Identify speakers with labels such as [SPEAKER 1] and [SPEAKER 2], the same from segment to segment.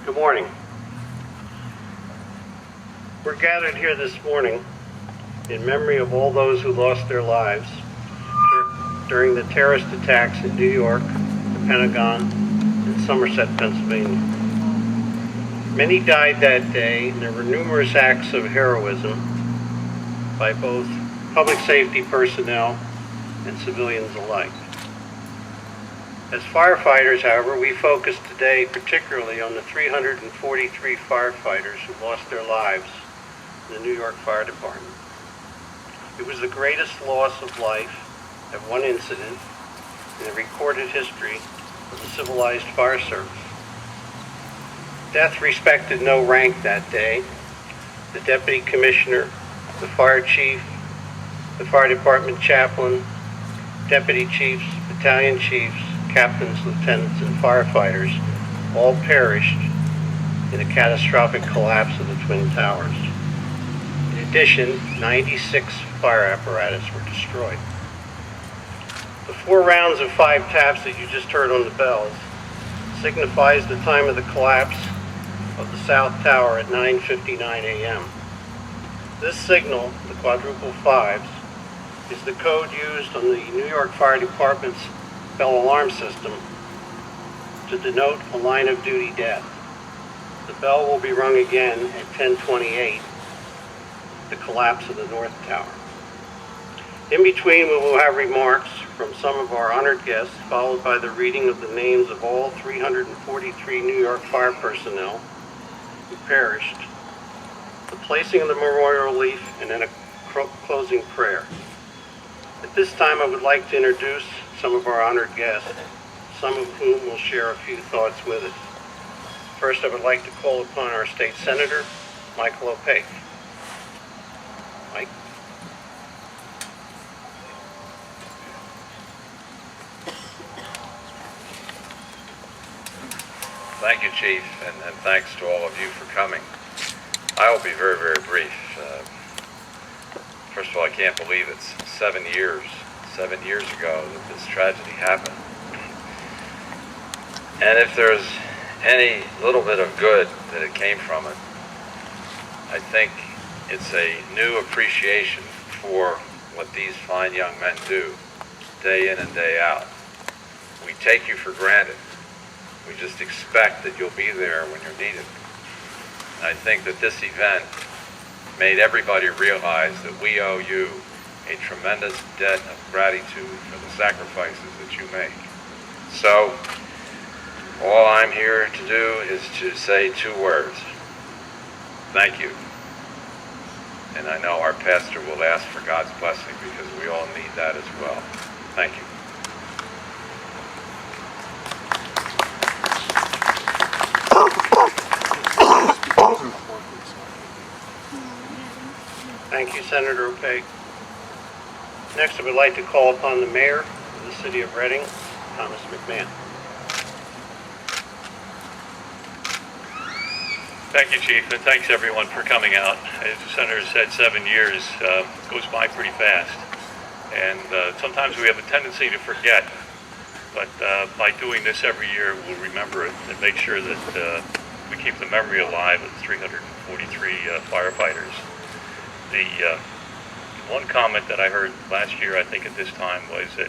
[SPEAKER 1] Good morning. We're gathered here this morning in memory of all those who lost their lives during the terrorist attacks in New York, the Pentagon, and Somerset, Pennsylvania. Many died that day, and there were numerous acts of heroism by both public safety personnel and civilians alike. As firefighters, however, we focus today particularly on the 343 firefighters who lost their lives in the New York Fire Department. It was the greatest loss of life at one incident in the recorded history of the civilized fire service. Death respected no rank that day. The deputy commissioner, the fire chief, the fire department chaplain, deputy chiefs, battalion chiefs, captains, lieutenants, and firefighters all perished in a catastrophic collapse of the Twin Towers. In addition, 96 fire apparatus were destroyed. The 4 rounds of 5 taps that you just heard on the bells signifies the time of the collapse of the South Tower at 9:59 a.m. This signal, the quadruple fives, is the code used on the New York Fire Department's bell alarm system to denote a line of duty death. The bell will be rung again at 10:28, the collapse of the North Tower. In between, we will have remarks from some of our honored guests, followed by the reading of the names of all 343 New York fire personnel who perished, the placing of the memorial leaf, and then a closing prayer. At this time, I would like to introduce some of our honored guests, some of whom will share a few thoughts with us. First, I would like to call upon our state senator, Michael ORourke. Mike.
[SPEAKER 2] Thank you, Chief, and thanks to all of you for coming. I will be very, very brief. First of all, I can't believe it's 7 years ago that this tragedy happened. And if there's any little bit of good that it came from it, I think it's a new appreciation for what these fine young men do day in and day out. We take you for granted. We just expect that you'll be there when you're needed. And I think that this event made everybody realize that we owe you a tremendous debt of gratitude for the sacrifices that you make. So, all I'm here to do is to say 2 words. Thank you. And I know our pastor will ask for God's blessing because we all need that as well. Thank you.
[SPEAKER 1] Thank you, Senator ORourke. Next, I would like to call upon the mayor of the city of Reading, Thomas McMahon.
[SPEAKER 3] Thank you, Chief, and thanks everyone for coming out. As the Senator said, 7 years goes by pretty fast, and sometimes we have a tendency to forget, but by doing this every year, we'll remember it and make sure that we keep the memory alive of the 343 firefighters. The one comment that I heard last year, I think at this time, was that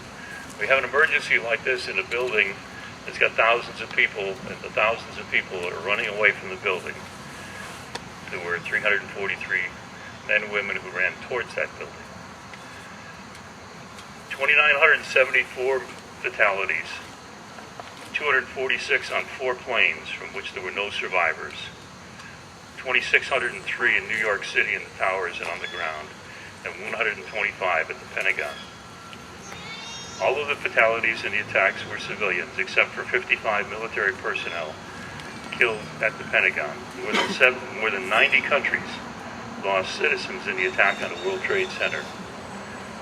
[SPEAKER 3] we have an emergency like this in a building that's got thousands of people, and the thousands of people are running away from the building. There were 343 men and women who ran towards that building. 2,974 fatalities, 246 on 4 planes from which there were no survivors, 2,603 in New York City in the towers and on the ground, and 125 at the Pentagon. All of the fatalities in the attacks were civilians, except for 55 military personnel killed at the Pentagon. More than 90 countries lost citizens in the attack on the World Trade Center.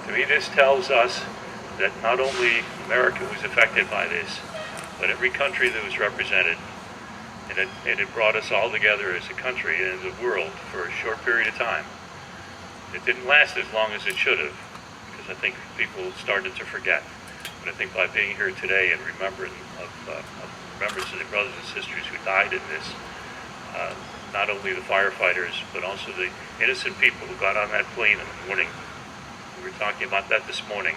[SPEAKER 3] To me, this tells us that not only America was affected by this, but every country that was represented. And it brought us all together as a country and as a world for a short period of time. It didn't last as long as it should have, because I think people started to forget. But I think by being here today and remembering of the brothers and sisters who died in this, not only the firefighters, but also the innocent people who got on that plane in the morning. We were talking about that this morning.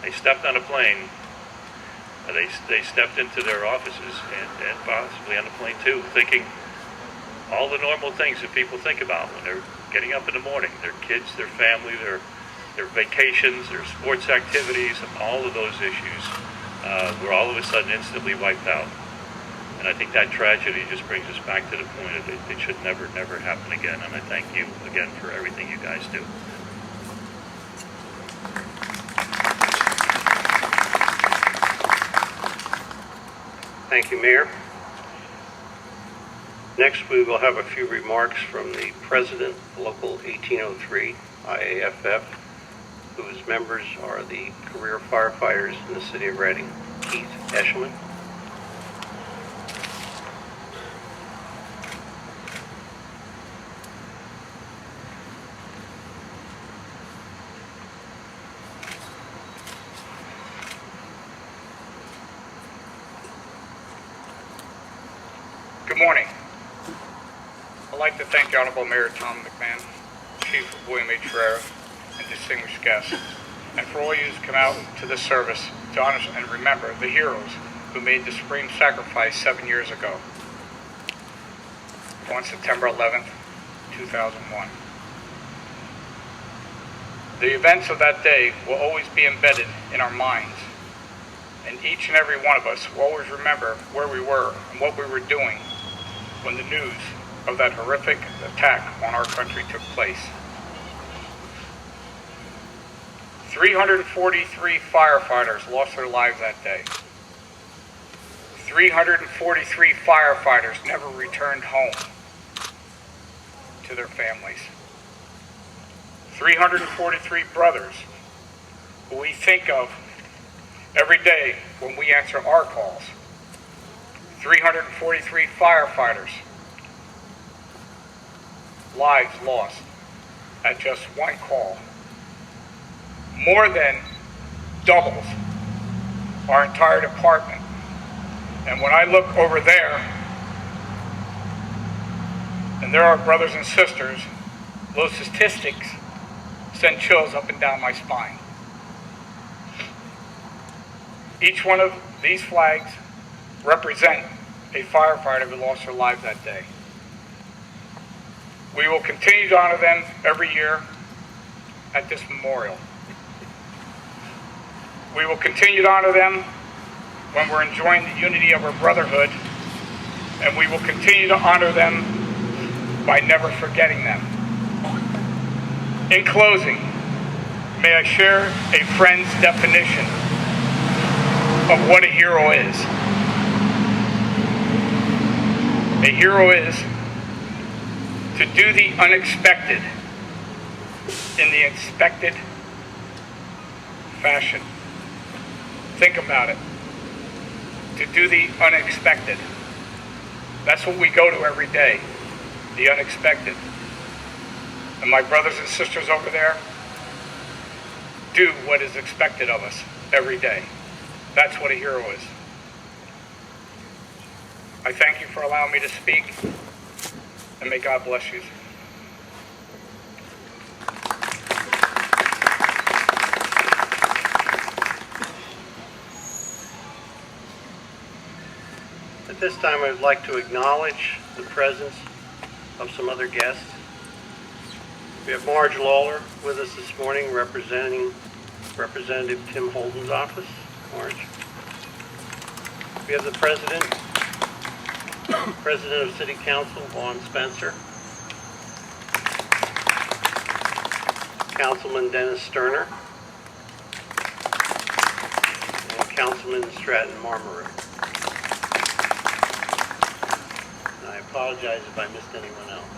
[SPEAKER 3] They stepped on a plane, they stepped into their offices and possibly on the plane too, thinking all the normal things that people think about when they're getting up in the morning. Their kids, their family, their vacations, their sports activities, all of those issues were all of a sudden instantly wiped out. And I think that tragedy just brings us back to the point of it should never, never happen again. And I thank you again for everything you guys do.
[SPEAKER 1] Thank you, Mayor. Next, we will have a few remarks from the President, Local 1803 IAFF, whose members are the career firefighters in the City of Reading. Keith Eshelman.
[SPEAKER 4] Good morning. I'd like to thank the Honorable Mayor Tom McMahon, Chief William H. Ferreira, and distinguished guests, and for all you who come out to this service to honor and remember the heroes who made the supreme sacrifice 7 years ago, on September 11th, 2001. The events of that day will always be embedded in our minds, and each and every one of us will always remember where we were and what we were doing when the news of that horrific attack on our country took place. 343 firefighters lost their lives that day. 343 firefighters never returned home to their families. 343 brothers who we think of every day when we answer our calls. 343 firefighters, lives lost at just one call. More than doubles our entire department. And when I look over there, and there are brothers and sisters, those statistics send chills up and down my spine. Each one of these flags represent a firefighter who lost their lives that day. We will continue to honor them every year at this memorial. We will continue to honor them when we're enjoying the unity of our brotherhood, and we will continue to honor them by never forgetting them. In closing, may I share a friend's definition of what a hero is. A hero is to do the unexpected in the expected fashion. Think about it. To do the unexpected. That's what we go to every day, the unexpected. And my brothers and sisters over there do what is expected of us every day. That's what a hero is. I thank you for allowing me to speak, and may God bless you.
[SPEAKER 1] At this time, I would like to acknowledge the presence of some other guests. We have Marge Lawler with us this morning, representing Representative Tim Holden's office. Marge. We have the President of City Council, Vaughn Spencer. Councilman Dennis Sterner. And Councilman Stratton Marmaru. I apologize if I missed anyone else.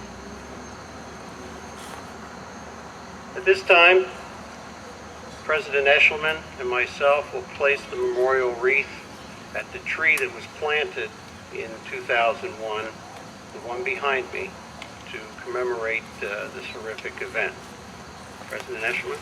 [SPEAKER 1] At this time, President Eshelman and myself will place the memorial wreath at the tree that was planted in 2001, the one behind me, to commemorate this horrific event. President Eshelman.